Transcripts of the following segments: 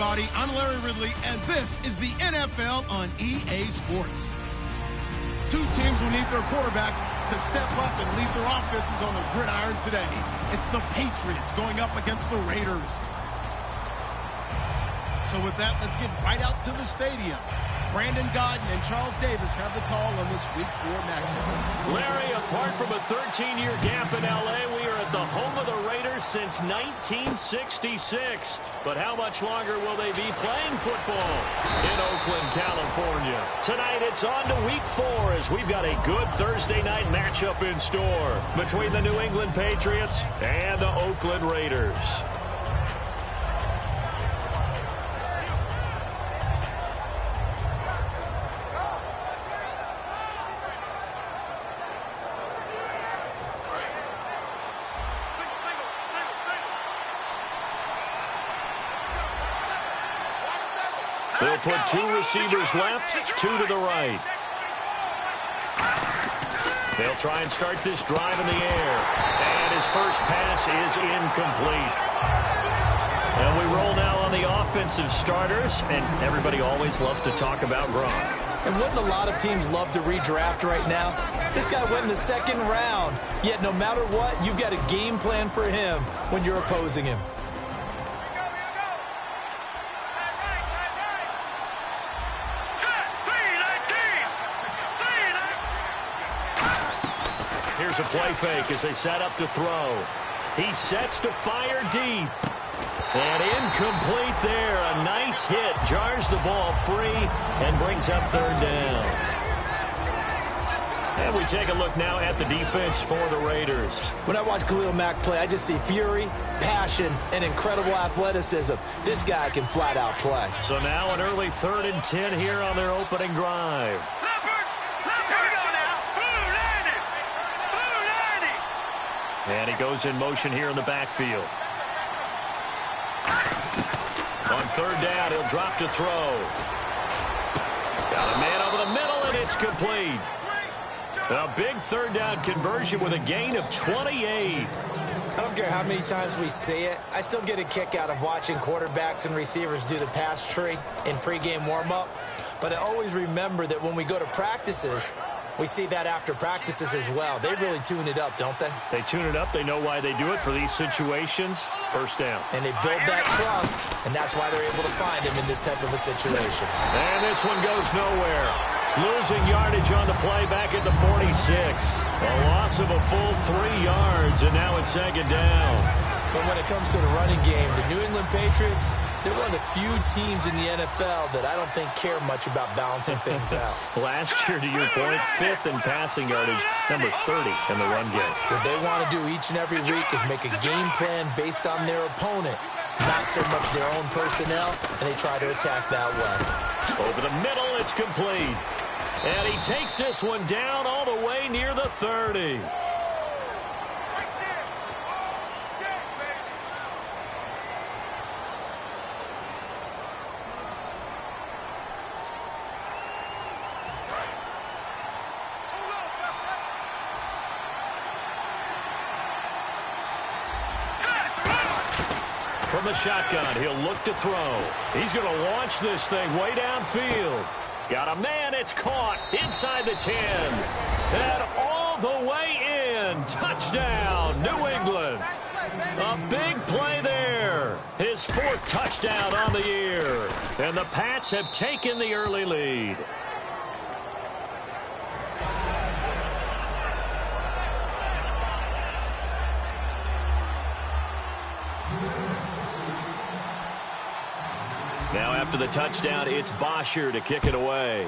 everybody. I'm Larry Ridley, and this is the NFL on EA Sports. Two teams will need their quarterbacks to step up and lead their offenses on the gridiron today. It's the Patriots going up against the Raiders. So with that, let's get right out to the stadium. Brandon Godden and Charles Davis have the call on this Week 4 matchup. Larry, apart from a 13-year gap in L.A., we are at the home of the Raiders since 1966. But how much longer will they be playing football in Oakland, California? Tonight, it's on to Week 4 as we've got a good Thursday night matchup in store between the New England Patriots and the Oakland Raiders. They'll put two receivers left, two to the right. They'll try and start this drive in the air. And his first pass is incomplete. And we roll now on the offensive starters, and everybody always loves to talk about Gronk. And wouldn't a lot of teams love to redraft right now? This guy went in the second round. Yet no matter what, you've got a game plan for him when you're opposing him. Here's a play fake as they set up to throw. He sets to fire deep. And incomplete there. A nice hit. Jars the ball free and brings up third down. And we take a look now at the defense for the Raiders. When I watch Khalil Mack play, I just see fury, passion, and incredible athleticism. This guy can flat out play. So now an early 3rd and 10 here on their opening drive. And he goes in motion here in the backfield. On 3rd down, he'll drop to throw. Got a man over the middle, and it's complete. A big 3rd down conversion with a gain of 28. I don't care how many times we see it. I still get a kick out of watching quarterbacks and receivers do the pass tree in pregame warm-up. But I always remember that when we go to practices, we see that after practices as well. They really tune it up, don't they? They tune it up. They know why they do it for these situations. First down. And they build that trust, and that's why they're able to find him in this type of a situation. And this one goes nowhere. Losing yardage on the play back at the 46. A loss of a full 3 yards, and now it's 2nd down. But when it comes to the running game, the New England Patriots, they're one of the few teams in the NFL that I don't think care much about balancing things out. Last year, to your point, 5th in passing yardage, number 30 in the run game. What they want to do each and every week is make a game plan based on their opponent, not so much their own personnel, and they try to attack that way. Over the middle, it's complete. And he takes this one down all the way near the 30. From the shotgun, he'll look to throw. He's going to launch this thing way downfield. Got a man, it's caught inside the 10. And all the way in. Touchdown, New England. A big play there. His 4th touchdown on the year. And the Pats have taken the early lead. Now after the touchdown, it's Bosher to kick it away.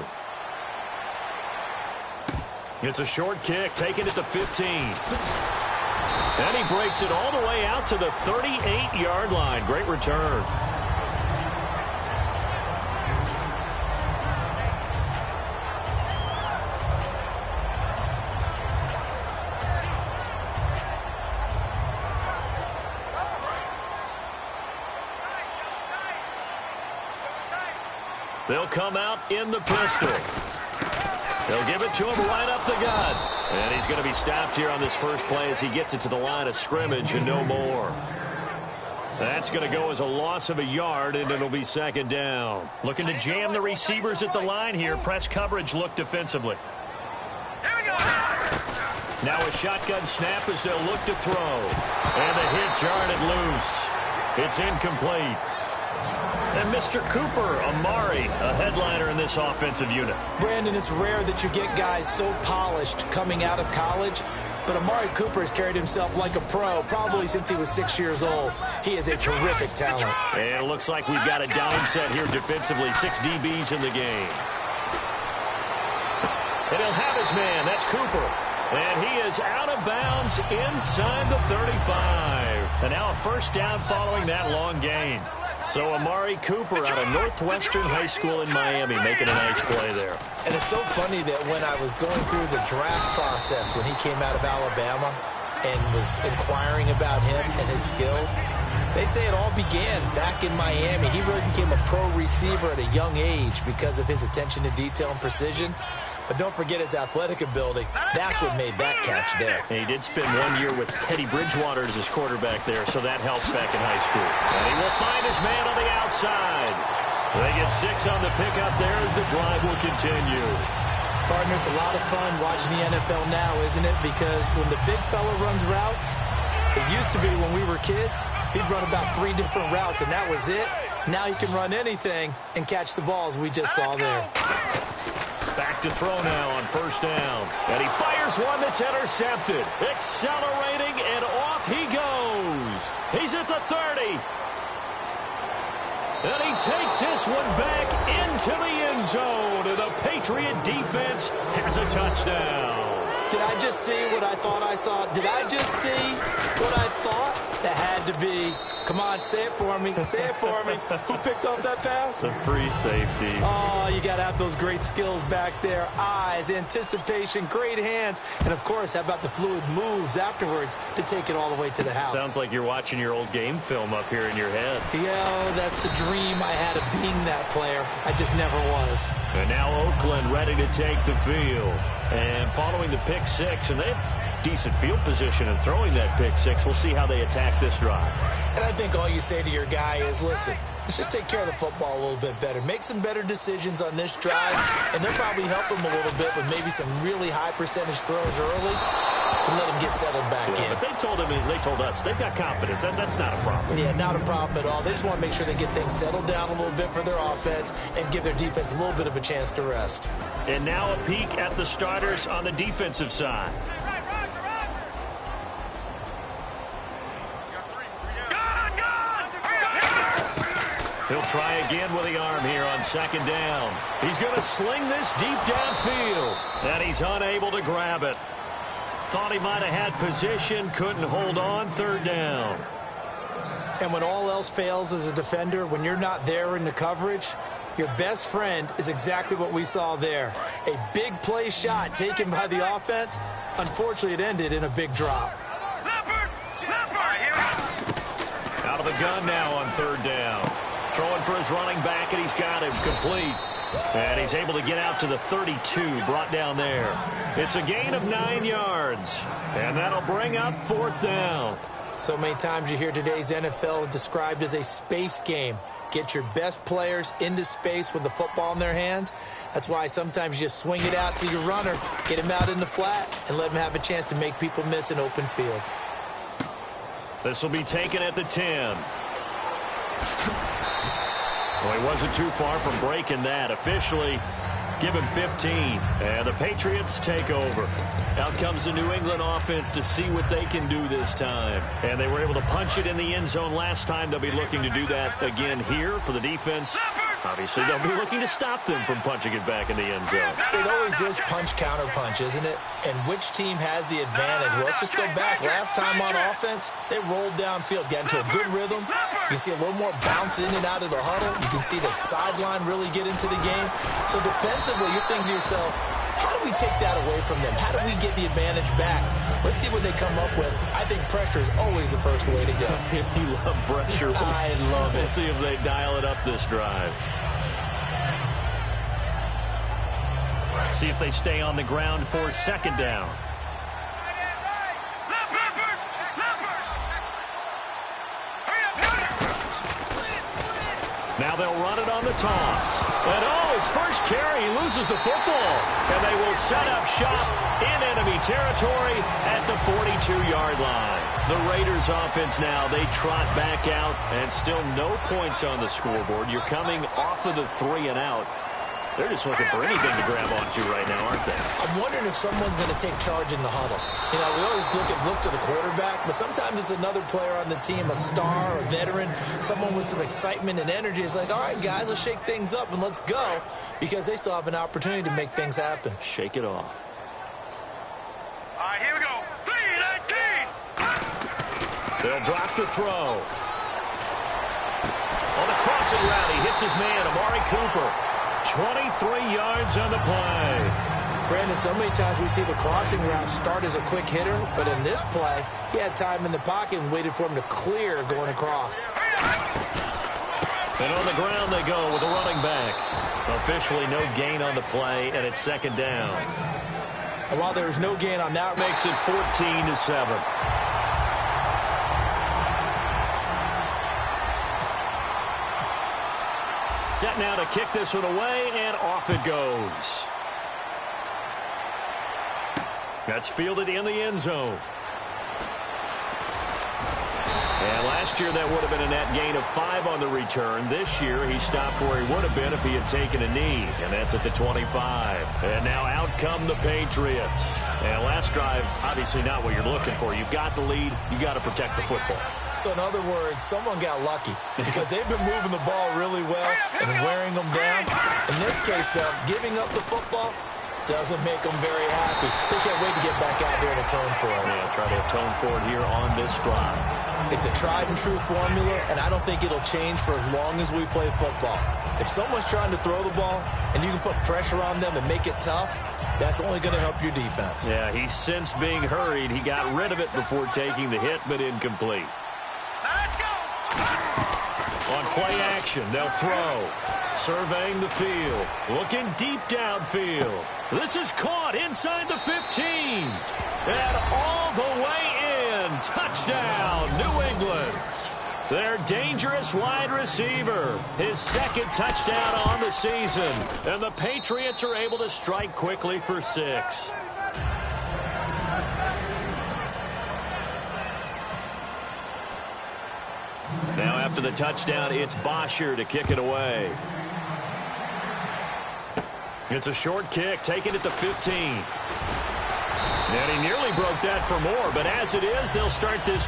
It's a short kick, taken at the 15. And he breaks it all the way out to the 38-yard line. Great return. They'll come out in the pistol. They'll give it to him right up the gut. And he's going to be stopped here on this first play as he gets it to the line of scrimmage and no more. That's going to go as a loss of a yard, and it'll be second down. Looking to jam the receivers at the line here. Press coverage look defensively. Now a shotgun snap as they'll look to throw. And the hit jarred it loose. It's incomplete. And Mr. Cooper, Amari, a headliner in this offensive unit. Brandon, it's rare that you get guys so polished coming out of college, but Amari Cooper has carried himself like a pro probably since he was 6 years old. He is a terrific talent. And it looks like we've got a down set here defensively. 6 DBs in the game. And he'll have his man. That's Cooper. And he is out of bounds inside the 35. And now a first down following that long gain. So Amari Cooper out of Northwestern High School in Miami making a nice play there. And it's so funny that when I was going through the draft process when he came out of Alabama and was inquiring about him and his skills, they say it all began back in Miami. He really became a pro receiver at a young age because of his attention to detail and precision. But don't forget his athletic ability. That's what made that catch there. And he did spend 1 year with Teddy Bridgewater as his quarterback there, so that helps back in high school. And he will find his man on the outside. They get 6 on the pickup there as the drive will continue. Partner, it's a lot of fun watching the NFL now, isn't it? Because when the big fella runs routes, it used to be when we were kids, he'd run about 3 different routes, and that was it. Now he can run anything and catch the balls we just saw there. Back to throw now on first down. And he fires one that's intercepted. Accelerating, and off he goes. He's at the 30. And he takes this one back into the end zone. And the Patriot defense has a touchdown. Did I just see what I thought I saw? Did I just see what I thought? That had to be. Come on, say it for me. Say it for me. Who picked up that pass? The free safety. Oh, you got to have those great skills back there. Eyes, anticipation, great hands. And, of course, how about the fluid moves afterwards to take it all the way to the house? Sounds like you're watching your old game film up here in your head. Yeah, that's the dream I had of being that player. I just never was. And now Oakland ready to take the field. And following the pick 6, and they have decent field position and throwing that pick 6. We'll see how they attack this drive. And I think all you say to your guy is, listen, let's just take care of the football a little bit better. Make some better decisions on this drive, and they'll probably help him a little bit with maybe some really high percentage throws early to let him get settled back in. But they told us, they've got confidence. That's not a problem. Yeah, not a problem at all. They just want to make sure they get things settled down a little bit for their offense and give their defense a little bit of a chance to rest. And now a peek at the starters on the defensive side. He'll try again with the arm here on second down. He's going to sling this deep downfield, and he's unable to grab it. Thought he might have had position, couldn't hold on, third down. And when all else fails as a defender, when you're not there in the coverage, your best friend is exactly what we saw there. A big play shot taken by the offense. Unfortunately, it ended in a big drop. Out of the gun now on third down. Throwing for his running back, and he's got him complete. And he's able to get out to the 32, brought down there. It's a gain of 9 yards, and that'll bring up fourth down. So many times you hear today's NFL described as a space game. Get your best players into space with the football in their hands. That's why sometimes you just swing it out to your runner, get him out in the flat, and let him have a chance to make people miss an open field. This will be taken at the 10. Well, he wasn't too far from breaking that. Officially, give him 15. And the Patriots take over. Out comes the New England offense to see what they can do this time. And they were able to punch it in the end zone last time. They'll be looking to do that again here for the defense. Obviously, they'll be looking to stop them from punching it back in the end zone. It always is punch-counter-punch, isn't it? And which team has the advantage? Well, let's just go back. Last time on offense, they rolled downfield, got into a good rhythm. You can see a little more bounce in and out of the huddle. You can see the sideline really get into the game. So defensively, you're thinking to yourself, how do we take that away from them? How do we get the advantage back? Let's see what they come up with. I think pressure is always the first way to go. You love pressure. I love it. We'll see if they dial it up this drive. See if they stay on the ground for second down. Now they'll run it on the toss. And his first carry, he loses the football. And they will set up shop in enemy territory at the 42-yard line. The Raiders offense now, they trot back out, and still no points on the scoreboard. You're coming off of the 3 and out. They're just looking for anything to grab onto right now, aren't they? I'm wondering if someone's going to take charge in the huddle. You know, we always look to the quarterback, but sometimes it's another player on the team, a star, a veteran, someone with some excitement and energy. It's like, all right, guys, let's shake things up and let's go, because they still have an opportunity to make things happen. Shake it off. All right, here we go. 3-19. They'll drop the throw. On the crossing route, he hits his man, Amari Cooper. 23 yards on the play. Brandon, so many times we see the crossing route start as a quick hitter, but in this play, he had time in the pocket and waited for him to clear going across. And on the ground they go with the running back. Officially no gain on the play, and it's second down. And while there is no gain on that, Makes it 14-7. Set now to kick this one away, and off it goes. That's fielded in the end zone. And last year that would have been a net gain of 5 on the return. This year he stopped where he would have been if he had taken a knee, and that's at the 25. And now out come the Patriots. And last drive, obviously not what you're looking for. You've got the lead. You've got to protect the football. So in other words, someone got lucky because they've been moving the ball really well and wearing them down. In this case, though, giving up the football doesn't make them very happy. They can't wait to get back out there and atone for it. Yeah, try to atone for it here on this drive. It's a tried and true formula, and I don't think it'll change for as long as we play football. If someone's trying to throw the ball and you can put pressure on them and make it tough, that's only going to help your defense. Yeah, he's since being hurried. He got rid of it before taking the hit, but incomplete. Let's go. On play action, they'll throw. Surveying the field. Looking deep downfield. This is caught inside the 15. And all the way in. Touchdown, New England. Their dangerous wide receiver. His second touchdown on the season. And the Patriots are able to strike quickly for 6. Now after the touchdown, it's Bosher to kick it away. It's a short kick, taken at the 15. And he nearly broke that for more, but as it is, they'll start this.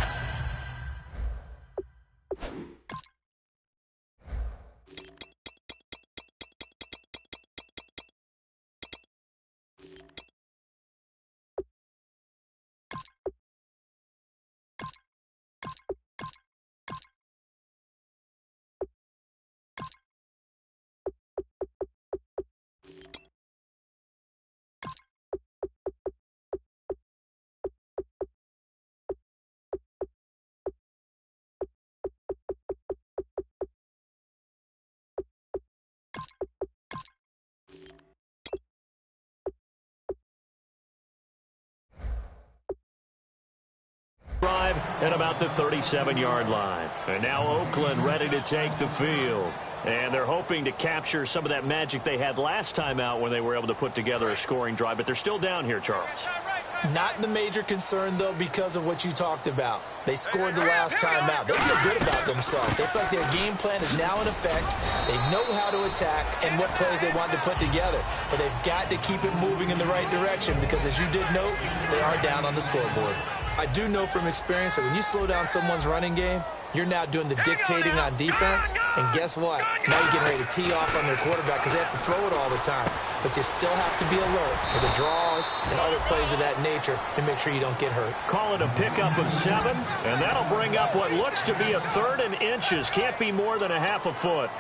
Drive at about the 37-yard line. And now Oakland ready to take the field. And they're hoping to capture some of that magic they had last time out when they were able to put together a scoring drive. But they're still down here, Charles. Not the major concern, though, because of what you talked about. They scored the last time out. They feel good about themselves. They feel like their game plan is now in effect. They know how to attack and what plays they want to put together. But they've got to keep it moving in the right direction because, as you did note, they are down on the scoreboard. I do know from experience that when you slow down someone's running game, you're now doing the dictating on defense. And guess what? Now you're getting ready to tee off on their quarterback because they have to throw it all the time. But you still have to be alert for the draws and other plays of that nature to make sure you don't get hurt. Call it a pickup of 7, and that'll bring up what looks to be a 3rd and inches. Can't be more than a half a foot.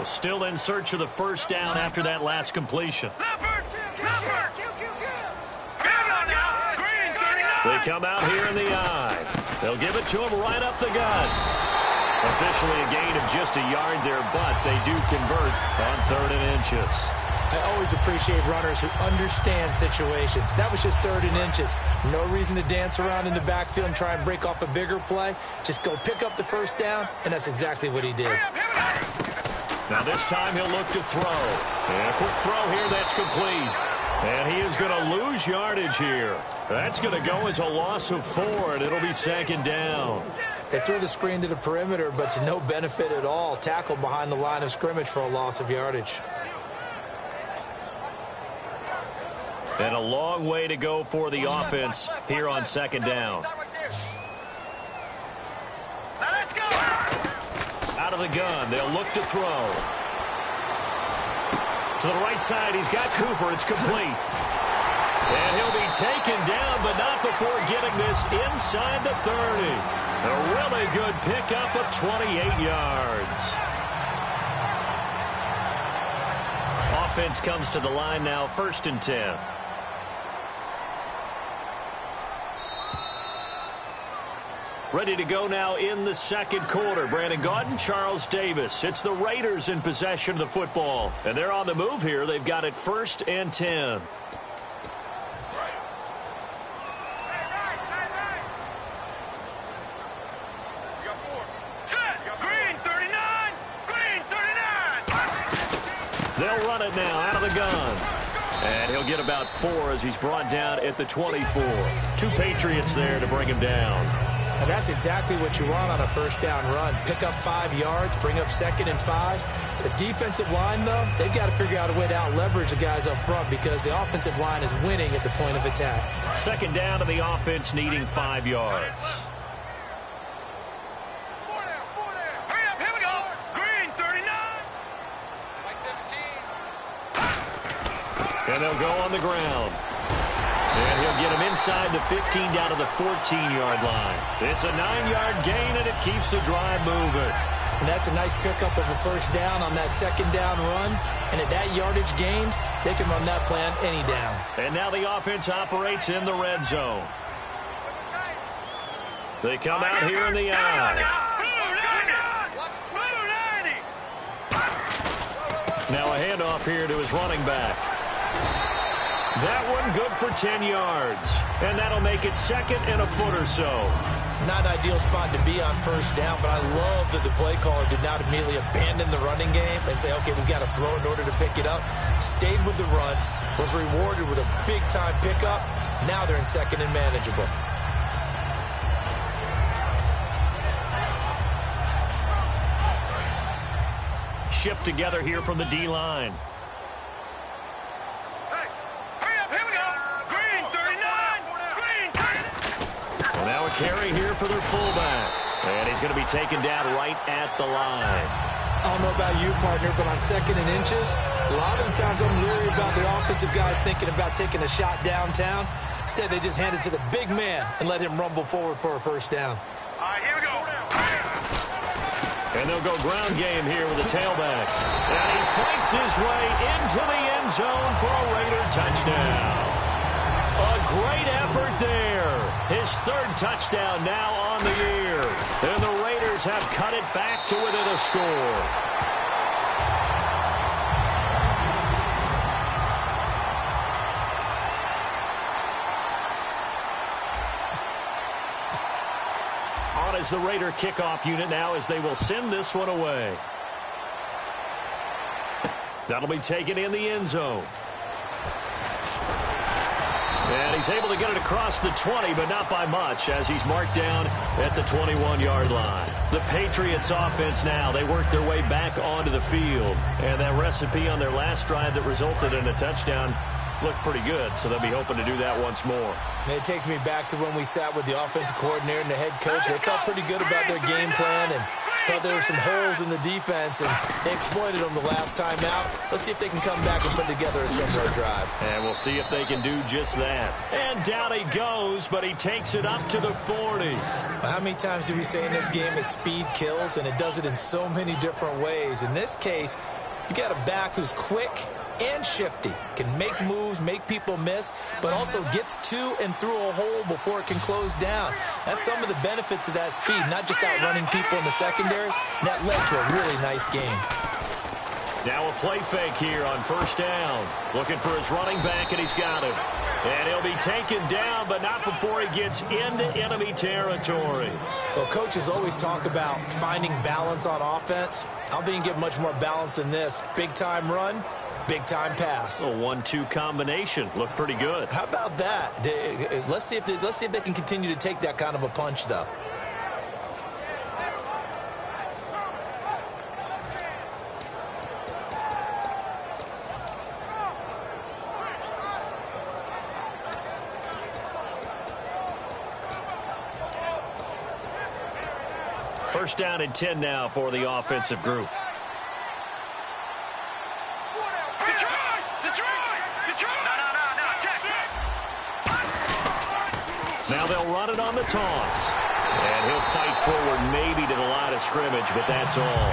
Still in search of the first down after that last completion. They come out here in the eye. They'll give it to him right up the gut. Officially a gain of just a yard there, but they do convert on 3rd and inches. I always appreciate runners who understand situations. That was just 3rd and inches. No reason to dance around in the backfield and try and break off a bigger play. Just go pick up the first down, and that's exactly what he did. Now this time he'll look to throw. And a quick throw here that's complete. And he is going to lose yardage here. That's going to go as a loss of 4, and it'll be 2nd down. They threw the screen to the perimeter, but to no benefit at all. Tackled behind the line of scrimmage for a loss of yardage. And a long way to go for the offense here on 2nd down. Now let's go. Out of the gun, they'll look to throw. To the right side, he's got Cooper. It's complete. And he'll be taken down, but not before getting this inside the 30. A really good pickup of 28 yards. Offense comes to the line now, 1st and 10. Ready to go now in the 2nd quarter. Brandon Gaudin, Charles Davis. It's the Raiders in possession of the football. And they're on the move here. They've got it 1st and 10. They'll run it now out of the gun. And he'll get about 4 as he's brought down at the 24. 2 Patriots there to bring him down. And that's exactly what you want on a 1st down run. Pick up 5 yards, bring up 2nd and 5. The defensive line, though, they've got to figure out a way to out-leverage the guys up front because the offensive line is winning at the point of attack. 2nd down to the offense needing 5 yards. Hurry up, here we go. Green, 39. And they'll go on the ground. And he'll get him inside the 15 down to the 14-yard line. It's a 9-yard gain, and it keeps the drive moving. And that's a nice pickup of a 1st down on that 2nd down run. And at that yardage gained, they can run that play on any down. And now the offense operates in the red zone. They come out here in the eye. Now a handoff here to his running back. That one good for 10 yards. And that'll make it 2nd and a foot or so. Not an ideal spot to be on 1st down, but I love that the play caller did not immediately abandon the running game and say, okay, we've got to throw in order to pick it up. Stayed with the run, was rewarded with a big-time pickup. Now they're in 2nd and manageable. Shift together here from the D-line. Carry here for their fullback. And he's going to be taken down right at the line. I don't know about you, partner, but on 2nd and inches, a lot of the times I'm leery about the offensive guys thinking about taking a shot downtown. Instead, they just hand it to the big man and let him rumble forward for a 1st down. All right, here we go. And they'll go ground game here with the tailback. And he fights his way into the end zone for a Raider touchdown. A great effort there. His 3rd touchdown now on the year. And the Raiders have cut it back to within a score. On is the Raider kickoff unit now as they will send this one away. That'll be taken in the end zone. And he's able to get it across the 20, but not by much, as he's marked down at the 21-yard line. The Patriots offense now, they work their way back onto the field. And that recipe on their last drive that resulted in a touchdown looked pretty good, so they'll be hoping to do that once more. And it takes me back to when we sat with the offensive coordinator and the head coach. They felt pretty good about their game plan and thought there were some holes in the defense, and they exploited them the last time out. Let's see if they can come back and put together a similar drive. And we'll see if they can do just that. And down he goes, but he takes it up to the 40. Well, how many times do we say in this game that speed kills, and it does it in so many different ways? In this case, you got a back who's quick and shifty, can make moves, make people miss, but also gets to and through a hole before it can close down. That's some of the benefits of that speed, not just outrunning people in the secondary, and that led to a really nice game. Now a play fake here on first down. Looking for his running back, and he's got him. And he'll be taken down, but not before he gets into enemy territory. Well, coaches always talk about finding balance on offense. I don't think you can get much more balance than this. Big-time run, big-time pass. A 1-2 combination. Looked pretty good. How about that? Let's see if they can continue to take that kind of a punch, though. First down and 10 now for the offensive group. Now they'll run it on the toss. And he'll fight forward maybe to the line of scrimmage, but that's all.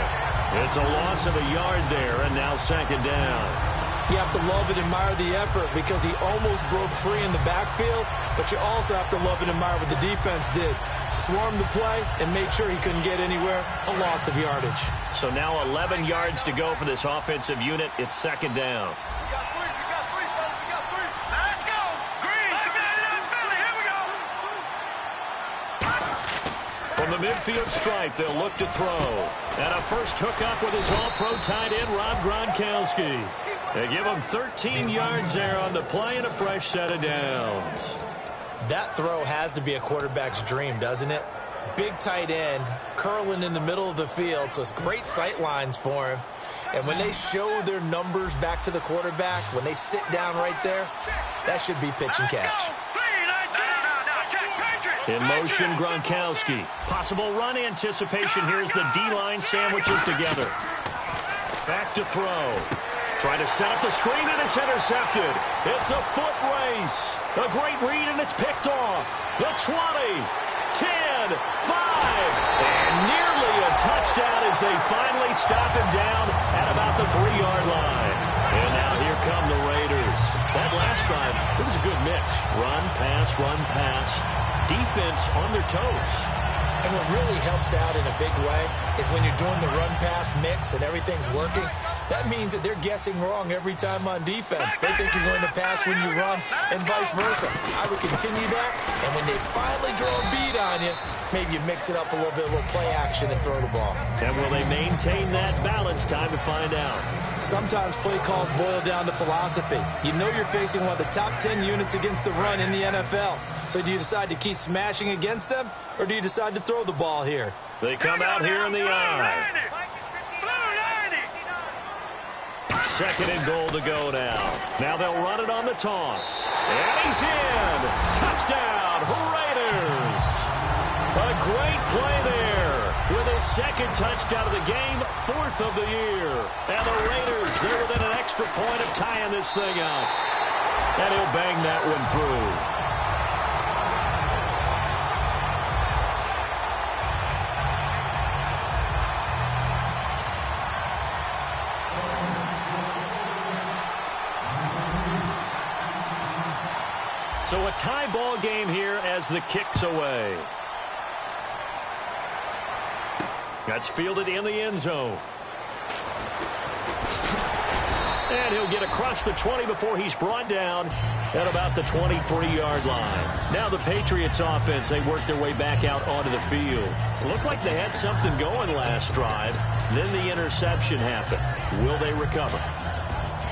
It's a loss of a yard there, and now second down. You have to love and admire the effort because he almost broke free in the backfield, but you also have to love and admire what the defense did. Swarmed the play and made sure he couldn't get anywhere. A loss of yardage. So now 11 yards to go for this offensive unit. It's second down. We got three, fellas. We got three. Let's go. Green. Philly. Here we go. From the midfield stripe, they'll look to throw. And a first hookup with his all-pro tight end, Rob Gronkowski. They give him 13 yards there on the play and a fresh set of downs. That throw has to be a quarterback's dream, doesn't it? Big tight end, curling in the middle of the field, so it's great sight lines for him. And when they show their numbers back to the quarterback, when they sit down right there, that should be pitch and catch. In motion, Gronkowski. Possible run anticipation here as the D-line sandwiches together. Back to throw. Trying to set up the screen, and it's intercepted. It's a foot race. A great read, and it's picked off. The 20, 10, 5, and nearly a touchdown as they finally stop him down at about the 3-yard line. And now here come the Raiders. That last drive, it was a good mix. Run, pass, defense on their toes. And what really helps out in a big way is when you're doing the run-pass mix and everything's working, that means that they're guessing wrong every time on defense. They think you're going to pass when you run and vice versa. I would continue that, and when they finally draw a beat on you, maybe you mix it up a little bit, a little play action, and throw the ball. And will they maintain that balance? Time to find out. Sometimes play calls boil down to philosophy. You know you're facing one of the top 10 units against the run in the NFL. So do you decide to keep smashing against them, or do you decide to throw the ball here? They come out here in the eye. Second and goal to go now. Now they'll run it on the toss. And he's in. Touchdown, Raiders. A great play there with his second touchdown of the game, 4th of the year. And the Raiders, they're within an extra point of tying this thing up. And he'll bang that one through. So a tie ball game here as the kick's away. That's fielded in the end zone. And he'll get across the 20 before he's brought down at about the 23-yard line. Now the Patriots offense, they work their way back out onto the field. It looked like they had something going last drive. Then the interception happened. Will they recover?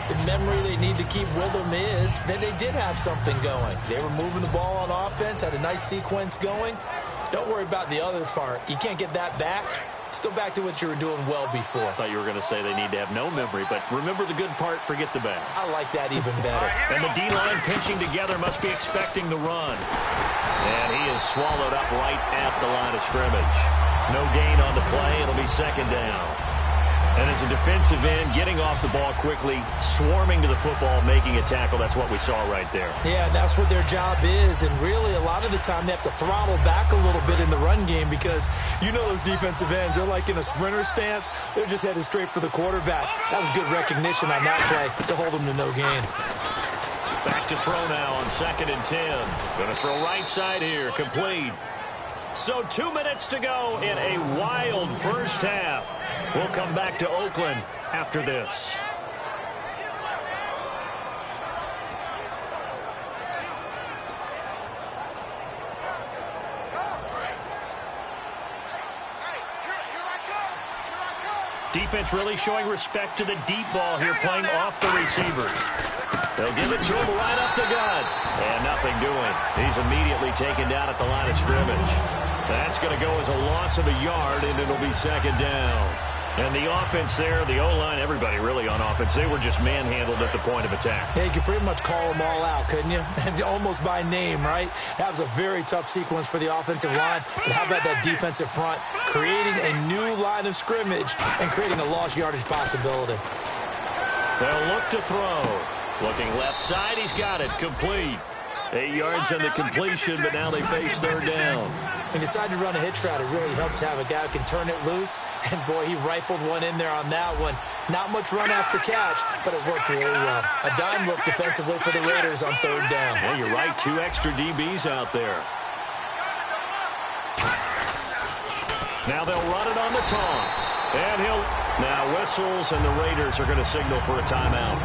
The memory they need to keep with them is that they did have something going. They were moving the ball on offense, had a nice sequence going. Don't worry about the other part. You can't get that back. Let's go back to what you were doing well before. I thought you were going to say they need to have no memory, but remember the good part, forget the bad. I like that even better. And the D-line pinching together must be expecting the run. And he is swallowed up right at the line of scrimmage. No gain on the play. It'll be second down. And as a defensive end, getting off the ball quickly, swarming to the football, making a tackle, that's what we saw right there. Yeah, that's what their job is. And really, a lot of the time, they have to throttle back a little bit in the run game because you know those defensive ends, they're like in a sprinter stance. They're just headed straight for the quarterback. That was good recognition on that play to hold them to no gain. Back to throw now on 2nd and 10. Going to throw right side here, complete. So 2 minutes to go in a wild first half. We'll come back to Oakland after this. Defense really showing respect to the deep ball here, playing off the receivers. They'll give it to him right up the gut. And nothing doing. He's immediately taken down at the line of scrimmage. That's going to go as a loss of a yard, and it'll be second down. And the offense there, the O-line, everybody really on offense, they were just manhandled at the point of attack. Yeah, you could pretty much call them all out, couldn't you? Almost by name, right? That was a very tough sequence for the offensive line. But how about that defensive front? Creating a new line of scrimmage and creating a lost yardage possibility. They'll look to throw. Looking left side, he's got it. Complete. 8 yards on the completion, but now they face third down. He decided to run a hitch route. It really helps to have a guy who can turn it loose. And, boy, he rifled one in there on that one. Not much run after catch, but it worked really well. A dime look defensively for the Raiders on third down. Yeah, you're right. 2 extra DBs out there. Now they'll run it on the toss. And he'll now whistles, and the Raiders are going to signal for a timeout.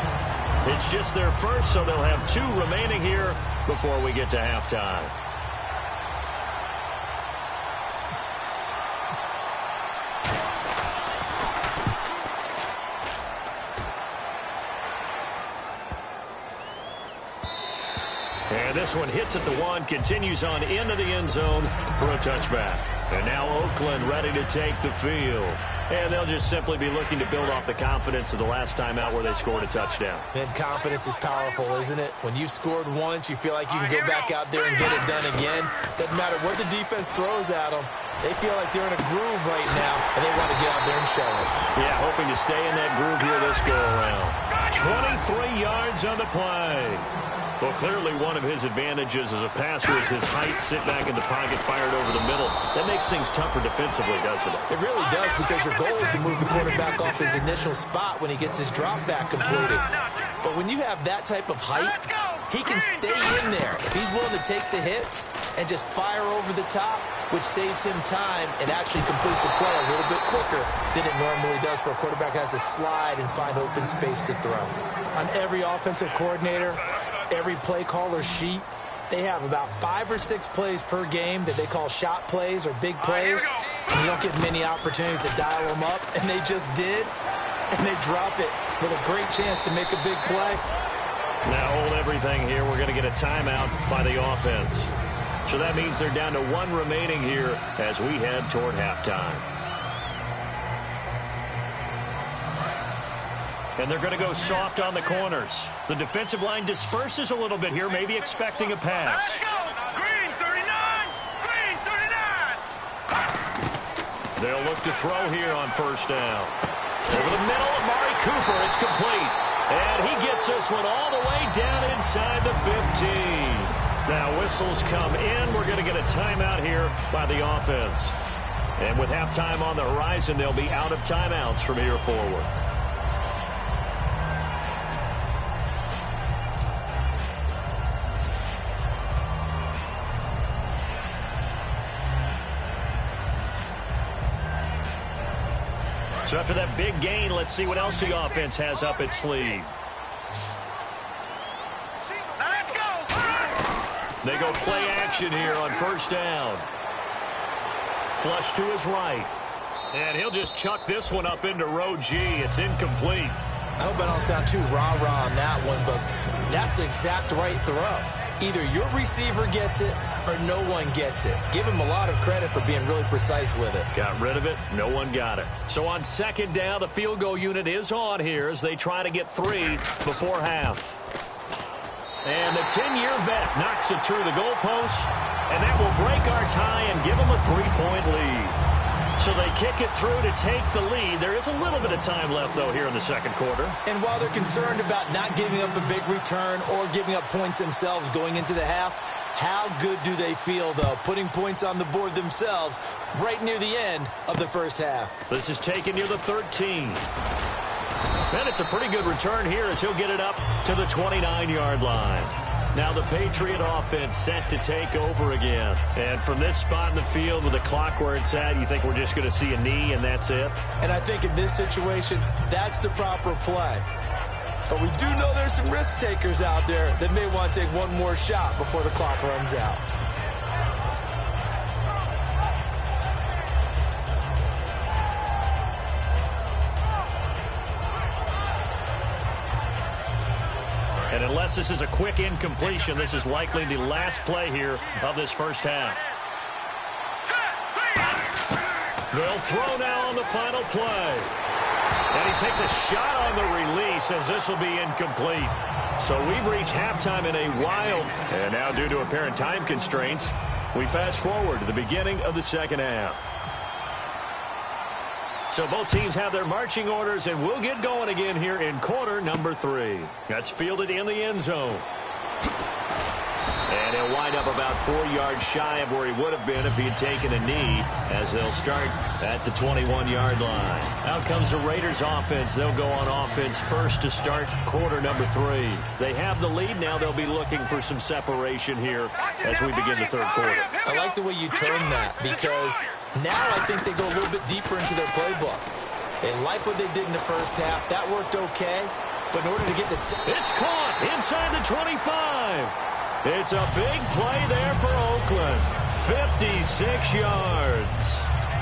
It's just their first, so they'll have 2 remaining here before we get to halftime. And this one hits at the 1, continues on into the end zone for a touchback. And now Oakland ready to take the field. And they'll just simply be looking to build off the confidence of the last time out where they scored a touchdown. And confidence is powerful, isn't it? When you've scored once, you feel like you can go back out there and get it done again. Doesn't matter what the defense throws at them. They feel like they're in a groove right now, and they want to get out there and show it. Yeah, hoping to stay in that groove here this go-around. 23 yards on the play. Well, clearly one of his advantages as a passer is his height, sit back in the pocket, fired over the middle. That makes things tougher defensively, doesn't it? It really does, because your goal is to move the quarterback off his initial spot when he gets his drop back completed. But when you have that type of height, he can stay in there. If he's willing to take the hits and just fire over the top, which saves him time and actually completes a play a little bit quicker than it normally does for a quarterback has to slide and find open space to throw. On every offensive coordinator, every play caller sheet, they have about 5 or 6 plays per game that they call shot plays or big plays. And you don't get many opportunities to dial them up, and they just did, and they drop it with a great chance to make a big play. Now hold everything here. We're going to get a timeout by the offense. So that means they're down to 1 remaining here as we head toward halftime. And they're going to go soft on the corners. The defensive line disperses a little bit here, maybe expecting a pass. Let's go! Green 39! Green 39! They'll look to throw here on first down. Over the middle, Amari Cooper. It's complete. And he gets this one all the way down inside the 15. Now whistles come in. We're going to get a timeout here by the offense. And with halftime on the horizon, they'll be out of timeouts from here forward. So after that big gain, let's see what else the offense has up its sleeve. Let's go! They go play action here on first down. Flush to his right. And he'll just chuck this one up into row G. It's incomplete. I hope I don't sound too rah-rah on that one, but that's the exact right throw. Either your receiver gets it or no one gets it. Give him a lot of credit for being really precise with it. Got rid of it. No one got it. So on second down, the field goal unit is on here as they try to get 3 before half. And the 10-year vet knocks it through the goalpost, and that will break our tie and give them a 3-point lead. So they kick it through to take the lead. There is a little bit of time left, though, here in the second quarter. And while they're concerned about not giving up a big return or giving up points themselves going into the half, how good do they feel, though, putting points on the board themselves right near the end of the first half? This is taken near the 13. And it's a pretty good return here as he'll get it up to the 29-yard line. Now the Patriot offense set to take over again. And from this spot in the field with the clock where it's at, you think we're just going to see a knee and that's it? And I think in this situation, that's the proper play. But we do know there's some risk takers out there that may want to take one more shot before the clock runs out. And unless this is a quick incompletion, this is likely the last play here of this first half. They'll throw now on the final play. And he takes a shot on the release as this will be incomplete. So we've reached halftime in a wild. And now due to apparent time constraints, we fast forward to the beginning of the second half. So both teams have their marching orders, and we'll get going again here in quarter number 3. That's fielded in the end zone. And he'll wind up about 4 yards shy of where he would have been if he had taken a knee, as they'll start at the 21-yard line. Out comes the Raiders offense. They'll go on offense first to start quarter number 3. They have the lead now. They'll be looking for some separation here as we begin the third quarter. I like the way you turn that, because now I think they go a little bit deeper into their playbook. They like what they did in the first half. That worked okay, but in order to get the... It's caught inside the 25. It's a big play there for Oakland. 56 yards.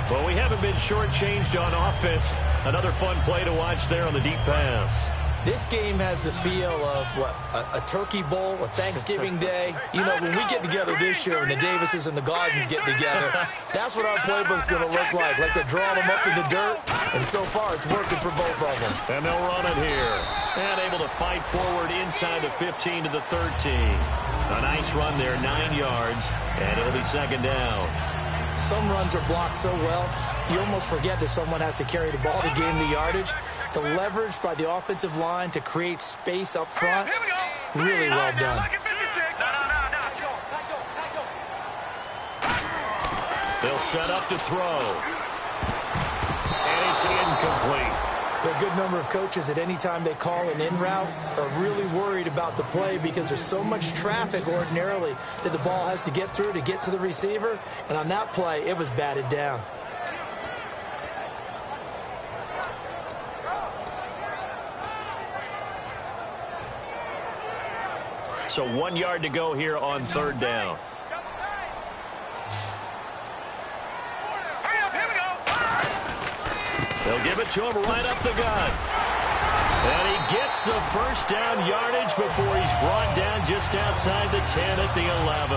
Well, we haven't been shortchanged on offense. Another fun play to watch there on the deep pass. This game has the feel of, a turkey bowl, a Thanksgiving day. You know, when we get together this year, when the Davises and the Gardens get together, that's what our playbook's going to look like. Like they're drawing them up in the dirt, and so far it's working for both of them. And they'll run it here. And able to fight forward inside the 15 to the 13. A nice run there, 9 yards, and it'll be second down. Some runs are blocked so well, you almost forget that someone has to carry the ball to gain the yardage. The leverage by the offensive line to create space up front, really well done. They'll set up to throw. And it's incomplete. There are a good number of coaches at any time they call an in route are really worried about the play because there's so much traffic ordinarily that the ball has to get through to get to the receiver. And on that play, it was batted down. So 1 yard to go here on third down. They'll give it to him right up the gut. And he gets the first down yardage before he's brought down just outside the 10 at the 11.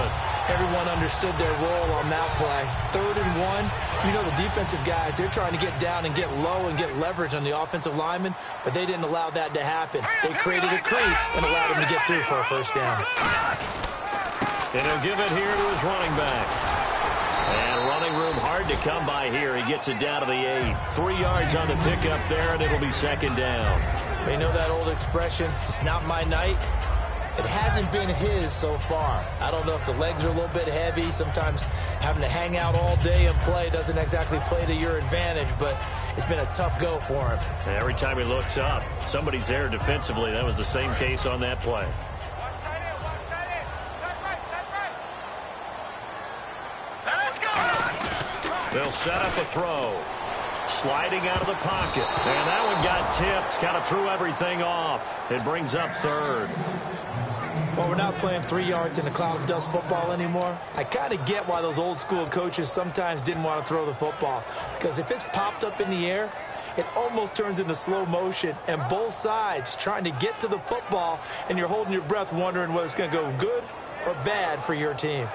Everyone understood their role on that play. 3rd and 1. You know, the defensive guys, they're trying to get down and get low and get leverage on the offensive lineman, but they didn't allow that to happen. They created a crease and allowed him to get through for a first down. And he'll give it here to his running back. And running room hard to come by here. He gets it down to the 8. 3 yards on the pickup there, and it'll be second down. They know that old expression, it's not my night. It hasn't been his so far. I don't know if the legs are a little bit heavy. Sometimes having to hang out all day and play doesn't exactly play to your advantage, but it's been a tough go for him. And every time he looks up, somebody's there defensively. That was the same case on that play. They'll set up a throw. Sliding out of the pocket. And that one got tipped. Kind of threw everything off. It brings up third. Well, we're not playing 3 yards in a cloud of dust football anymore. I kind of get why those old school coaches sometimes didn't want to throw the football. Because if it's popped up in the air, it almost turns into slow motion. And both sides trying to get to the football, and you're holding your breath wondering whether it's going to go good or bad for your team.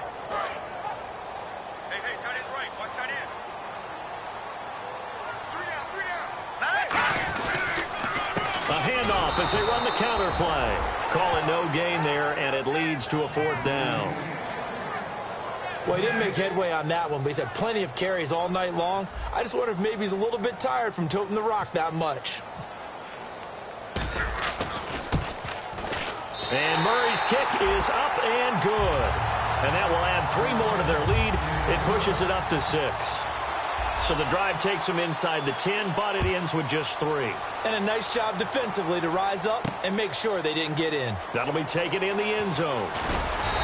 As they run the counter play. Call it no gain there, and it leads to a 4th down. Well, he didn't make headway on that one, but he's had plenty of carries all night long. I just wonder if maybe he's a little bit tired from toting the rock that much. And Murray's kick is up and good. And that will add 3 more to their lead. It pushes it up to 6. So the drive takes them inside the 10, but it ends with just 3. And a nice job defensively to rise up and make sure they didn't get in. That'll be taken in the end zone.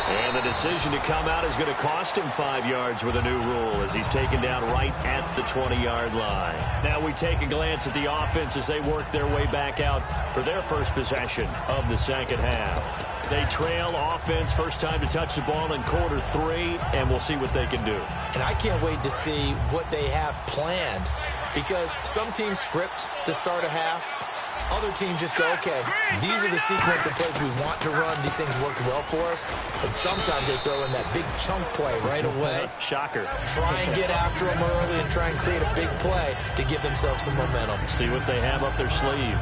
And the decision to come out is going to cost him 5 yards with a new rule as he's taken down right at the 20-yard line. Now we take a glance at the offense as they work their way back out for their first possession of the second half. They trail offense, first time to touch the ball in quarter 3, and we'll see what they can do. And I can't wait to see what they have planned, because some teams script to start a half. Other teams just go, okay, these are the sequence of plays we want to run. These things worked well for us. And sometimes they throw in that big chunk play right away. Shocker. Try and get after them early and try and create a big play to give themselves some momentum. See what they have up their sleeve.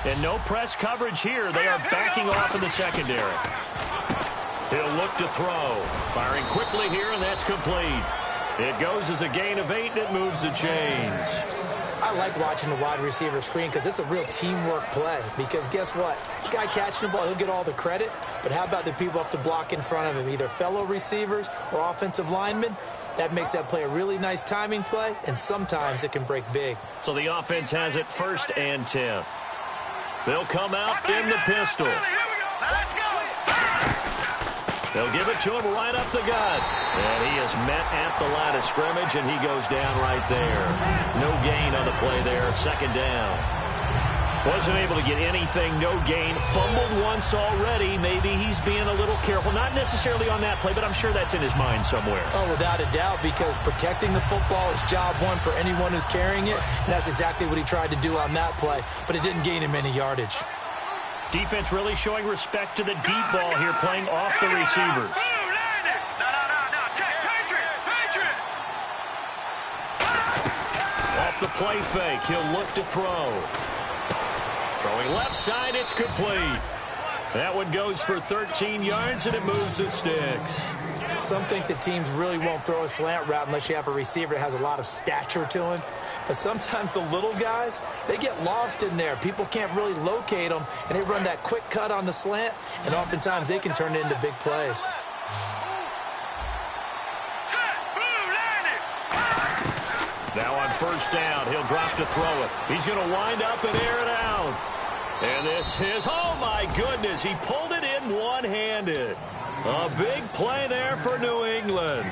And no press coverage here. They are backing off in the secondary. He'll look to throw. Firing quickly here, and that's complete. It goes as a gain of 8, and it moves the chains. I like watching the wide receiver screen because it's a real teamwork play. Because guess what? The guy catching the ball, he'll get all the credit. But how about the people up to block in front of him, either fellow receivers or offensive linemen? That makes that play a really nice timing play, and sometimes it can break big. So the offense has it 1st and 10. They'll come out in the pistol. Let's go. They'll give it to him right up the gut. And he is met at the line of scrimmage, and he goes down right there. No gain on the play there. 2nd down. Wasn't able to get anything. No gain. Fumbled once already. Maybe he's being a little careful. Not necessarily on that play, but I'm sure that's in his mind somewhere. Oh, without a doubt, because protecting the football is job one for anyone who's carrying it. And that's exactly what he tried to do on that play. But it didn't gain him any yardage. Defense really showing respect to the deep ball here, playing off the receivers. Off the play fake, he'll look to throw. Throwing left side, it's complete. That one goes for 13 yards, and it moves the sticks. Some think that teams really won't throw a slant route unless you have a receiver that has a lot of stature to him. But sometimes the little guys, they get lost in there. People can't really locate them, and they run that quick cut on the slant, and oftentimes they can turn it into big plays. Now on 1st down, he'll drop to throw it. He's going to wind up and air it out. And this is, oh my goodness, he pulled it in one-handed. A big play there for New England.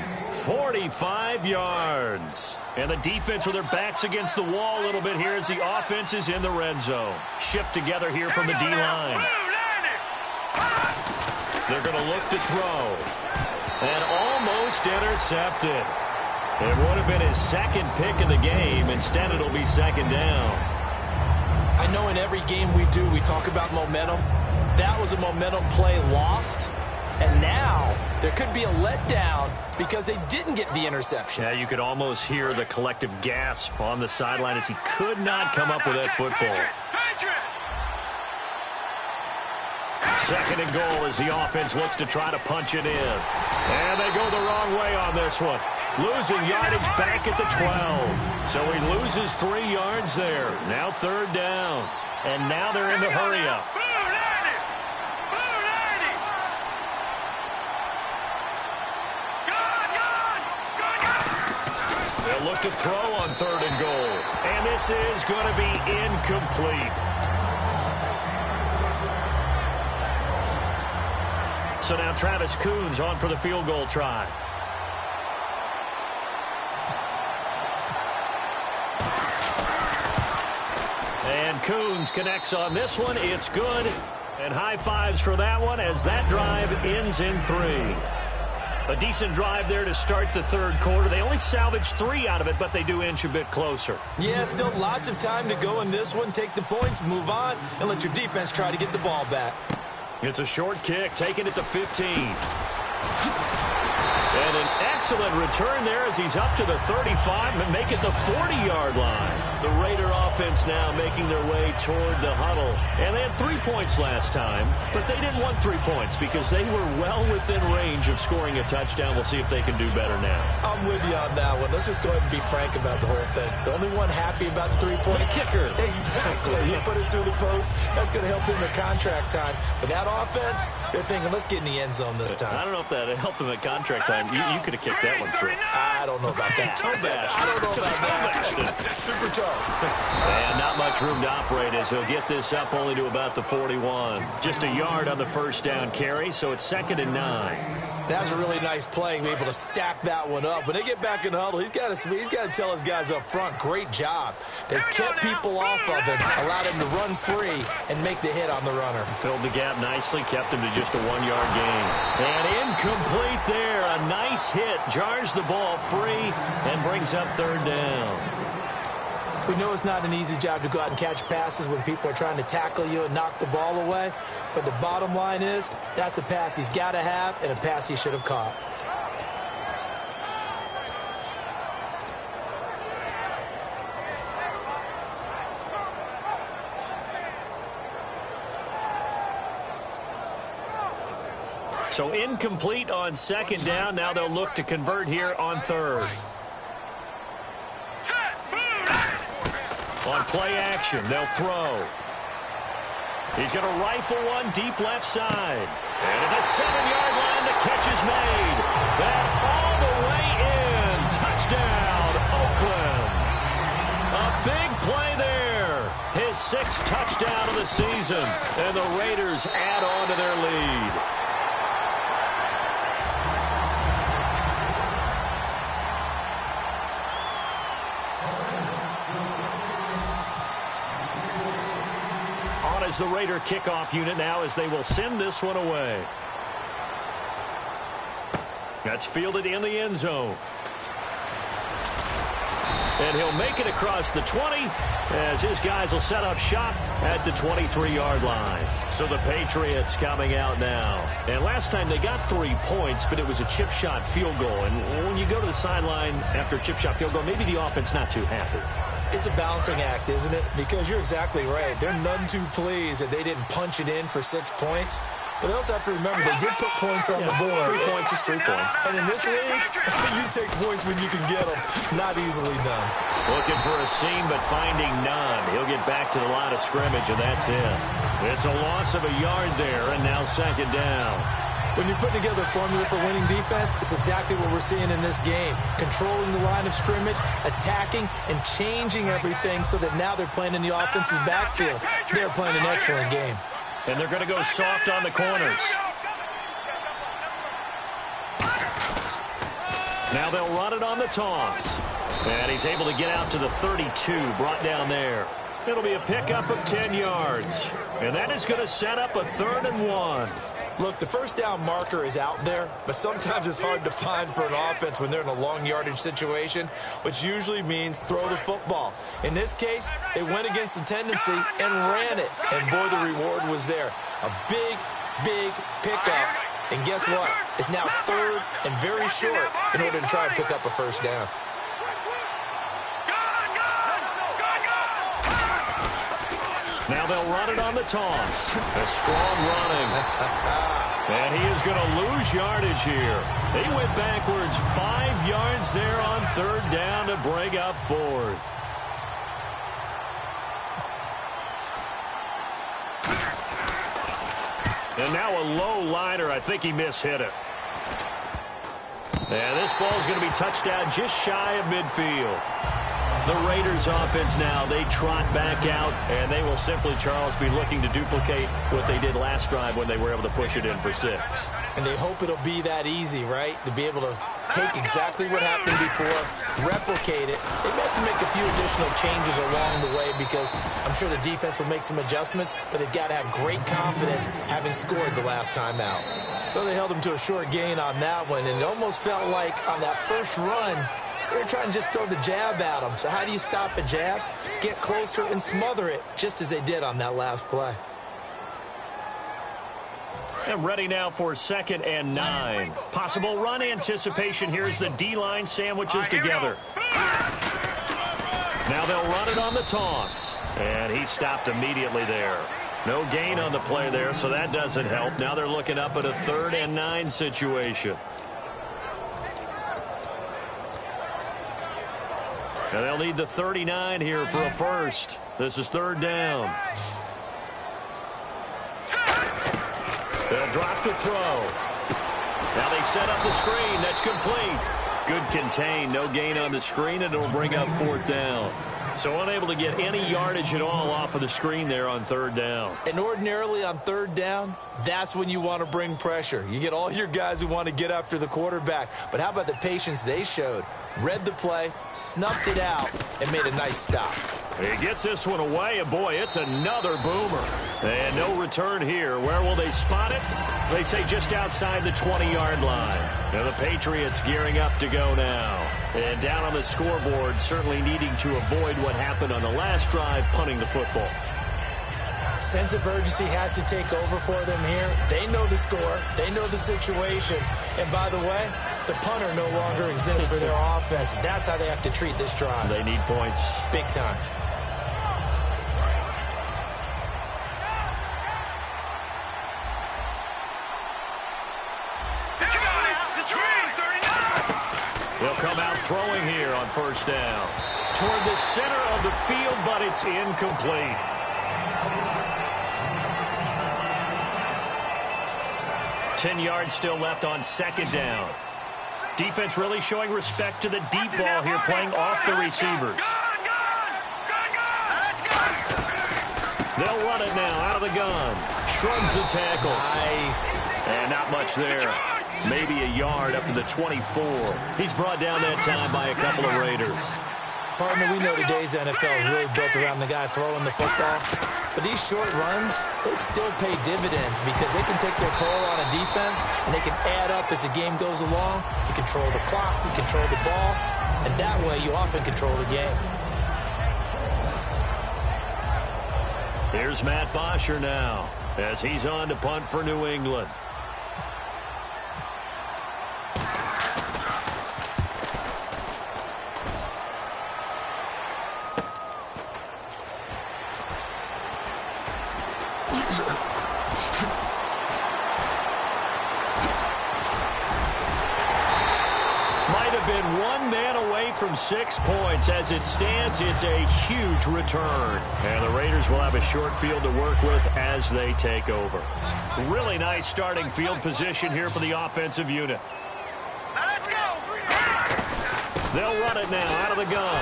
45 yards. And the defense with their backs against the wall a little bit here as the offense is in the red zone. Shift together here from the D-line. They're going to look to throw. And almost intercepted. It would have been his 2nd pick of the game. Instead, it'll be 2nd down. I know in every game we do, we talk about momentum. That was a momentum play lost. And now there could be a letdown because they didn't get the interception. Yeah, you could almost hear the collective gasp on the sideline as he could not come up with that football. 2nd and goal as the offense looks to try to punch it in. And they go the wrong way on this one. Losing yardage back at the 12. So he loses 3 yards there. Now 3rd down. And now they're in the hurry-up. They'll look to throw on 3rd and goal. And this is going to be incomplete. So now Travis Coons on for the field goal try. And Coons connects on this one. It's good. And high fives for that one as that drive ends in 3. A decent drive there to start the 3rd quarter. They only salvaged 3 out of it, but they do inch a bit closer. Yeah, still lots of time to go in this one. Take the points, move on, and let your defense try to get the ball back. It's a short kick, taking it to 15. And an excellent return there as he's up to the 35 and make it the 40-yard line. The Raider offense now making their way toward the huddle. And they had 3 points last time, but they didn't want 3 points because they were well within range of scoring a touchdown. We'll see if they can do better now. I'm with you on that one. Let's just go ahead and be frank about the whole thing. The only one happy about the 3-point kicker. Exactly. He put it through the post. That's going to help him at contract time. But that offense, they're thinking, let's get in the end zone this time. I don't know if that helped him at contract time. You could have kicked that one through. I don't know about that. I don't know about that. Super toe. And not much room to operate as he'll get this up only to about the 41. Just a yard on the first down carry, so it's 2nd and 9. That was a really nice play, be able to stack that one up. When they get back in the huddle, he's got to tell his guys up front, great job. They kept people off of him, allowed him to run free and make the hit on the runner. Filled the gap nicely, kept him to just a 1-yard gain. And incomplete there. A nice hit, jars the ball free and brings up 3rd down. We know it's not an easy job to go out and catch passes when people are trying to tackle you and knock the ball away. But the bottom line is, that's a pass he's got to have and a pass he should have caught. So incomplete on 2nd down. Now they'll look to convert here on 3rd. On play action, they'll throw. He's going to rifle one deep left side. And at the 7-yard line, the catch is made. That all the way in. Touchdown, Oakland. A big play there. His 6th touchdown of the season. And the Raiders add on to their lead. As the Raider kickoff unit now as they will send this one away. That's fielded in the end zone. And he'll make it across the 20 as his guys will set up shop at the 23-yard line. So the Patriots coming out now. And last time they got 3 points, but it was a chip shot field goal. And when you go to the sideline after a chip shot field goal, maybe the offense not too happy. It's a balancing act, isn't it? Because you're exactly right. They're none too pleased that they didn't punch it in for 6 points. But they also have to remember they did put points on the board. 3 points is 3 points. And in this league, you take points when you can get them. Not easily done. Looking for a seam, but finding none. He'll get back to the line of scrimmage, and that's it. It's a loss of a yard there, and now 2nd down. When you put together a formula for winning defense, it's exactly what we're seeing in this game. Controlling the line of scrimmage, attacking, and changing everything so that now they're playing in the offense's backfield. They're playing an excellent game. And they're going to go soft on the corners. Now they'll run it on the toss. And he's able to get out to the 32, brought down there. It'll be a pickup of 10 yards. And that is going to set up a 3rd and 1. Look, the first down marker is out there, but sometimes it's hard to find for an offense when they're in a long yardage situation, which usually means throw the football. In this case, they went against the tendency and ran it, and boy, the reward was there. A big, big pickup, and guess what? It's now 3rd and very short in order to try and pick up a first down. Now they'll run it on the toss. A strong running. And he is going to lose yardage here. He went backwards 5 yards there on 3rd down to break up 4th. And now a low liner. I think he mishit it. And this ball is going to be touched down just shy of midfield. The Raiders offense now, they trot back out, and they will simply, Charles, be looking to duplicate what they did last drive when they were able to push it in for 6. And they hope it'll be that easy, right? To be able to take exactly what happened before, replicate it. They may have to make a few additional changes along the way because I'm sure the defense will make some adjustments, but they've got to have great confidence having scored the last time out. Though they held them to a short gain on that one, and it almost felt like on that first run, they were trying to just throw the jab at them. So how do you stop a jab? Get closer and smother it, just as they did on that last play. And ready now for 2nd and 9. Possible run anticipation here as the D-line sandwiches together. Now they'll run it on the toss. And he stopped immediately there. No gain on the play there, so that doesn't help. Now they're looking up at a 3rd and 9 situation. And they'll need the 39 here for a first. This is 3rd down. They'll drop to throw. Now they set up the screen. That's complete. Good contain. No gain on the screen, and it'll bring up 4th down. So unable to get any yardage at all off of the screen there on 3rd down. And ordinarily on 3rd down, that's when you want to bring pressure. You get all your guys who want to get after the quarterback. But how about the patience they showed? Read the play, snuffed it out, and made a nice stop. He gets this one away, and boy, it's another boomer. And no return here. Where will they spot it? They say just outside the 20-yard line. Now the Patriots gearing up to go now. And down on the scoreboard, certainly needing to avoid what happened on the last drive, punting the football. Sense of urgency has to take over for them here. They know the score. They know the situation. And by the way, the punter no longer exists for their offense. That's how they have to treat this drive. They need points. Big time. They'll come out throwing here on 1st down. Toward the center of the field, but it's incomplete. Ten yards still left on 2nd down. Defense really showing respect to the deep ball here, playing off the receivers. They'll run it now out of the gun. Shrugs the tackle. Nice. And not much there. Maybe a yard up to the 24. He's brought down that time by a couple of Raiders. Partner, we know today's NFL is really built around the guy throwing the football. But these short runs, they still pay dividends because they can take their toll on a defense and they can add up as the game goes along. You control the clock, you control the ball, and that way you often control the game. Here's Matt Bosher now as he's on to punt for New England. From 6 points. As it stands, it's a huge return. And the Raiders will have a short field to work with as they take over. Really nice starting field position here for the offensive unit. Let's go. They'll run it now out of the gun.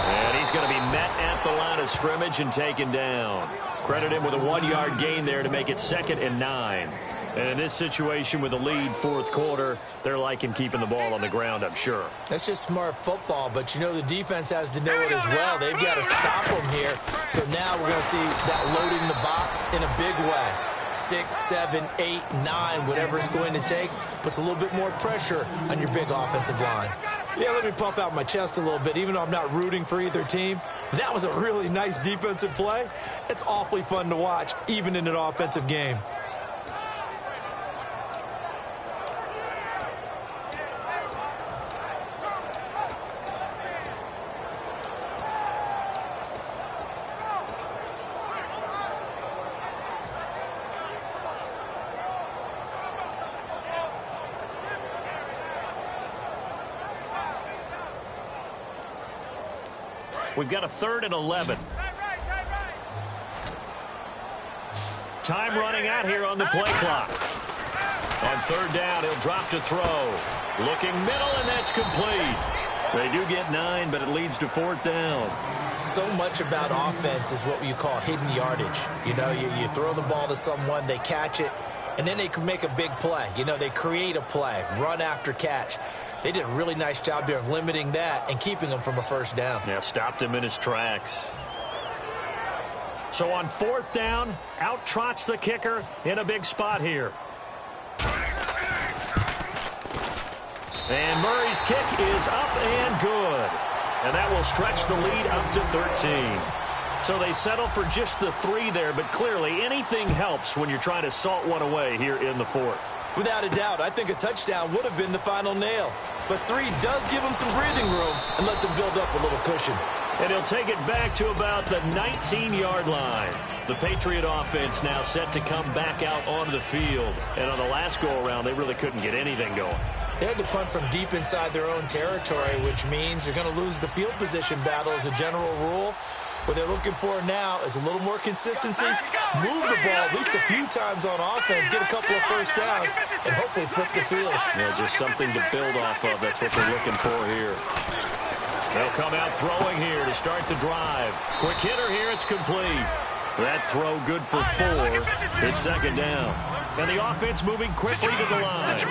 And he's going to be met at the line of scrimmage and taken down. Credit him with a 1-yard gain there to make it 2nd and 9. And in this situation with a lead 4th quarter, they're liking keeping the ball on the ground, I'm sure. That's just smart football, but you know the defense has to know it as well. They've got to stop them here. So now we're going to see that loading the box in a big way. 6, 7, 8, 9, whatever it's going to take, puts a little bit more pressure on your big offensive line. Yeah, let me pump out my chest a little bit, even though I'm not rooting for either team. That was a really nice defensive play. It's awfully fun to watch, even in an offensive game. We've got a 3rd and 11. Time running out here on the play clock. On 3rd down, he'll drop to throw. Looking middle, and that's complete. They do get 9, but it leads to 4th down. So much about offense is what you call hidden yardage. You know, you throw the ball to someone, they catch it, and then they can make a big play. You know, they create a play, run after catch. They did a really nice job there of limiting that and keeping him from a 1st down. Yeah, stopped him in his tracks. So on 4th down, out trots the kicker in a big spot here. And Murray's kick is up and good. And that will stretch the lead up to 13. So they settle for just the 3 there, but clearly anything helps when you're trying to salt one away here in the 4th. Without a doubt, I think a touchdown would have been the final nail. But 3 does give him some breathing room and lets him build up a little cushion. And he'll take it back to about the 19-yard line. The Patriot offense now set to come back out onto the field. And on the last go-around, they really couldn't get anything going. They had to punt from deep inside their own territory, which means you're going to lose the field position battle as a general rule. What they're looking for now is a little more consistency, move the ball at least a few times on offense, get a couple of first downs, and hopefully flip the field. Yeah, just something to build off of. That's what they're looking for here. They'll come out throwing here to start the drive. Quick hitter here, it's complete. That throw good for 4. It's second down. And the offense moving quickly to the line.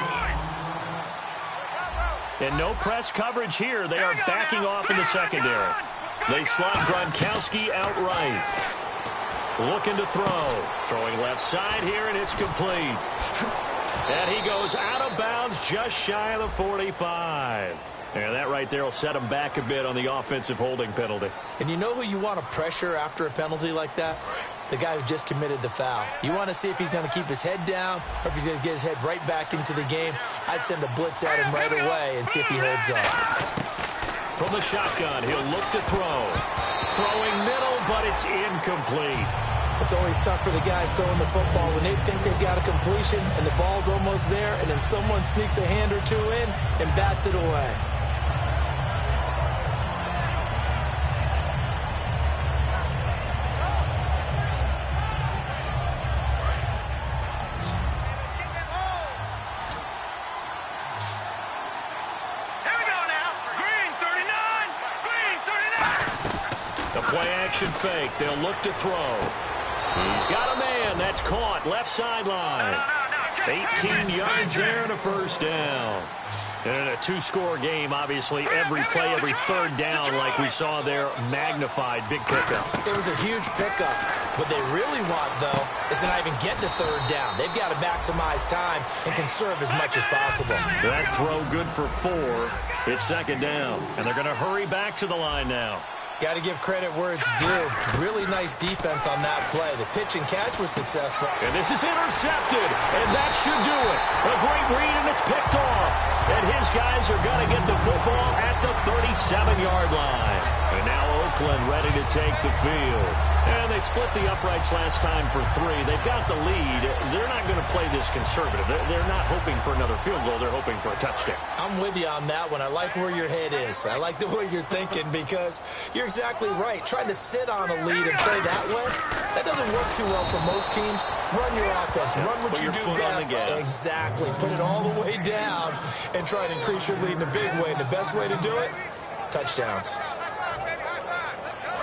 And no press coverage here. They are backing off in the secondary. They slot Gronkowski out right. Looking to throw. Throwing left side here, and it's complete. And he goes out of bounds just shy of the 45. And that right there will set him back a bit on the offensive holding penalty. And you know who you want to pressure after a penalty like that? The guy who just committed the foul. You want to see if he's going to keep his head down or if he's going to get his head right back into the game. I'd send a blitz at him right away and see if he holds up. From the shotgun, he'll look to throw. Throwing middle, but it's incomplete. It's always tough for the guys throwing the football when they think they've got a completion and the ball's almost there, and then someone sneaks a hand or two in and bats it away. Fake. They'll look to throw. He's got a man. That's caught. Left sideline. 18 yards there and a first down. And in a two-score game, obviously, every play, every third down, like we saw there, magnified. Big pickup. It was a huge pickup. What they really want, though, is to not even get the third down. They've got to maximize time and conserve as much as possible. That throw good for 4. It's second down. And they're going to hurry back to the line now. Got to give credit where it's due. Really nice defense on that play. The pitch and catch was successful. And this is intercepted, and that should do it. A great read, and it's picked off. And his guys are going to get the football at the 37-yard line. And now Oakland ready to take the field. And they split the uprights last time for 3. They've got the lead. They're not going to play this conservative. They're not hoping for another field goal. They're hoping for a touchdown. I'm with you on that one. I like where your head is. I like the way you're thinking because you're exactly right. Trying to sit on a lead and play that way, that doesn't work too well for most teams. Run your offense. Run what you do best. Exactly. Put it all the way down and try to increase your lead in a big way. And the best way to do it, touchdowns.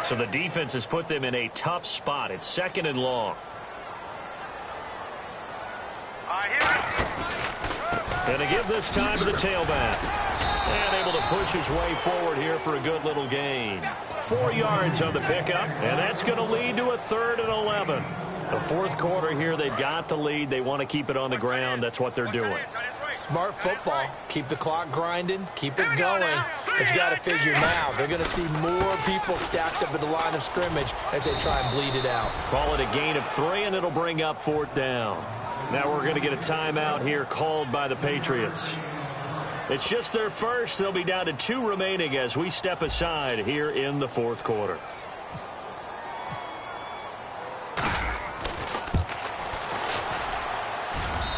So the defense has put them in a tough spot. It's second and long. And to give this time to the tailback. And able to push his way forward here for a good little gain. 4 yards on the pickup. And that's going to lead to a 3rd and 11. The fourth quarter here, they've got the lead. They want to keep it on the ground. That's what they're doing. Smart football. Keep the clock grinding. Keep it going. But you got to figure now, they're going to see more people stacked up at the line of scrimmage as they try and bleed it out. Call it a gain of 3, and it'll bring up 4th down. Now we're going to get a timeout here called by the Patriots. It's just their first. They'll be down to 2 remaining as we step aside here in the fourth quarter.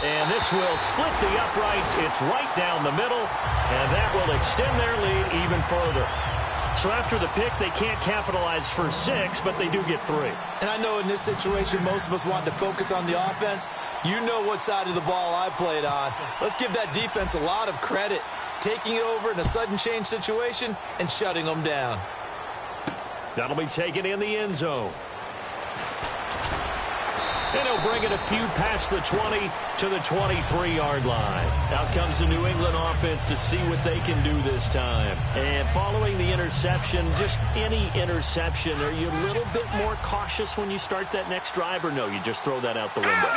And this will split the uprights. It's right down the middle, and that will extend their lead even further. So after the pick, they can't capitalize for 6, but they do get 3. And I know in this situation, most of us want to focus on the offense. You know what side of the ball I played on. Let's give that defense a lot of credit, taking it over in a sudden change situation and shutting them down. That'll be taken in the end zone. And he'll bring it a few past the 20 to the 23-yard line. Out comes the New England offense to see what they can do this time. And following the interception, just any interception, are you a little bit more cautious when you start that next drive, or no, you just throw that out the window?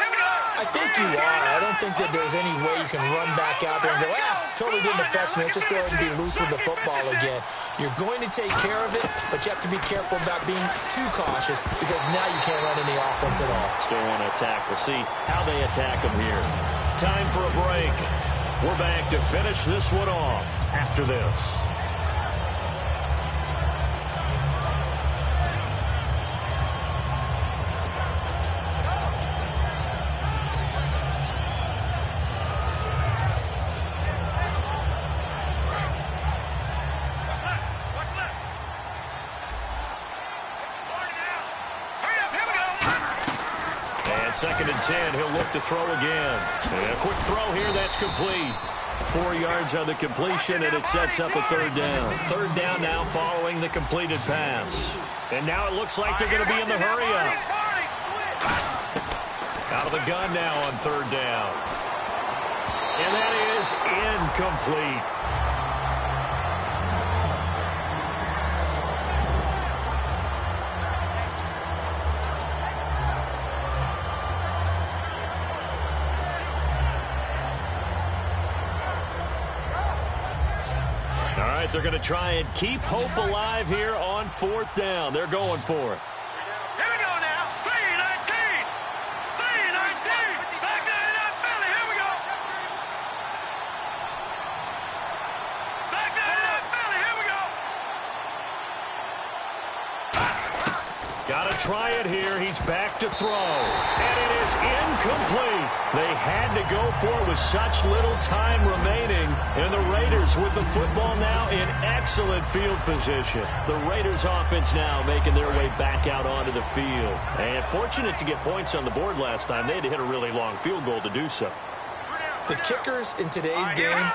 I think you are. I don't think that there's any way you can run back out there and go, totally didn't affect me. Let's just go ahead and be loose with the football again. You're going to take care of it, but you have to be careful about being too cautious because now you can't run any offense at all. Still want to attack. We'll see how they attack them here. Time for a break. We're back to finish this one off after this. 2nd and 10. He'll look to throw again. And a quick throw here. That's complete. 4 yards on the completion, and it sets up a 3rd down. 3rd down now following the completed pass. And now it looks like they're going to be in the hurry-up. Out of the gun now on 3rd down. And that is incomplete. All right, they're going to try and keep hope alive here on 4th down. They're going for it. Here we go now. 3-19. 3-19. Back there in Philly. Here we go. Back there in Philly. Here we go. Got to try it here. He's back to throw. And it is incomplete. They had to go for it with such little time remaining. And the Raiders with the football now in excellent field position. The Raiders offense now making their way back out onto the field. And fortunate to get points on the board last time. They had to hit a really long field goal to do so. The kickers in today's game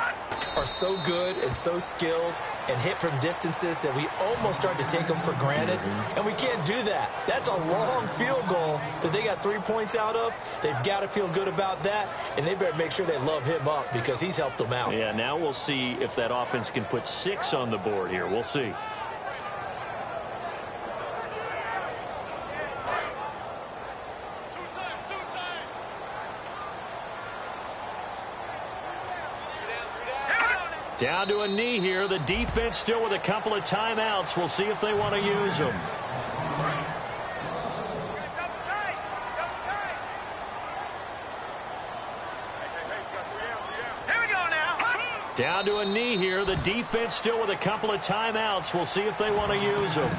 are so good and so skilled and hit from distances that we almost start to take them for granted, and we can't do that. That's a long field goal that they got 3 points out of. They've got to feel good about that, and they better make sure they love him up because he's helped them out. Yeah, now we'll see if that offense can put 6 on the board here. We'll see. Down to a knee here. The defense still with a couple of timeouts. We'll see if they want to use them. Here we go now. Down to a knee here. The defense still with a couple of timeouts. We'll see if they want to use them.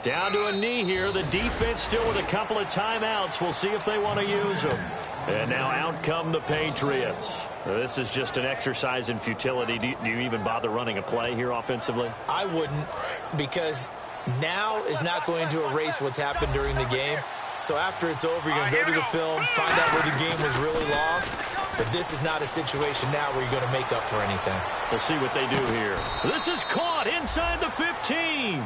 Down to a knee here. The defense still with a couple of timeouts. We'll see if they want to use them. And now out come the Patriots. This is just an exercise in futility. Do you even bother running a play here offensively? I wouldn't, because now is not going to erase what's happened during the game. So after it's over, you're going to go to the film, find out where the game was really lost. But this is not a situation now where you're going to make up for anything. We'll see what they do here. This is caught inside the 15.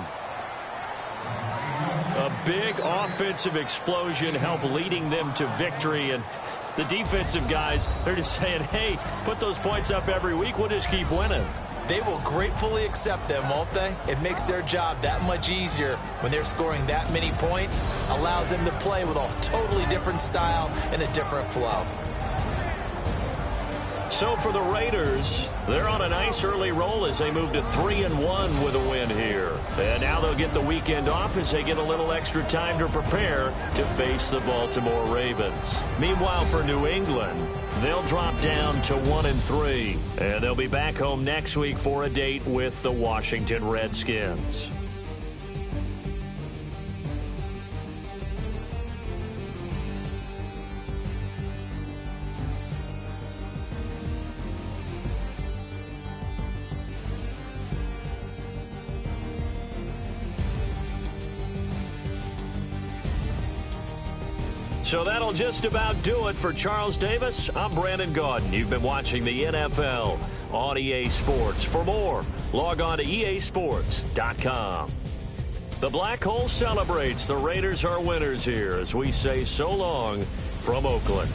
A big offensive explosion helped leading them to victory. And the defensive guys, they're just saying, hey, put those points up every week. We'll just keep winning. They will gratefully accept them, won't they? It makes their job that much easier when they're scoring that many points. Allows them to play with a totally different style and a different flow. So for the Raiders, they're on a nice early roll as they move to 3-1 with a win here. And now they'll get the weekend off as they get a little extra time to prepare to face the Baltimore Ravens. Meanwhile, for New England, they'll drop down to 1-3. And they'll be back home next week for a date with the Washington Redskins. So that'll just about do it for Charles Davis. I'm Brandon Gaudin. You've been watching the NFL on EA Sports. For more, log on to easports.com. The Black Hole celebrates. The Raiders are winners here as we say so long from Oakland.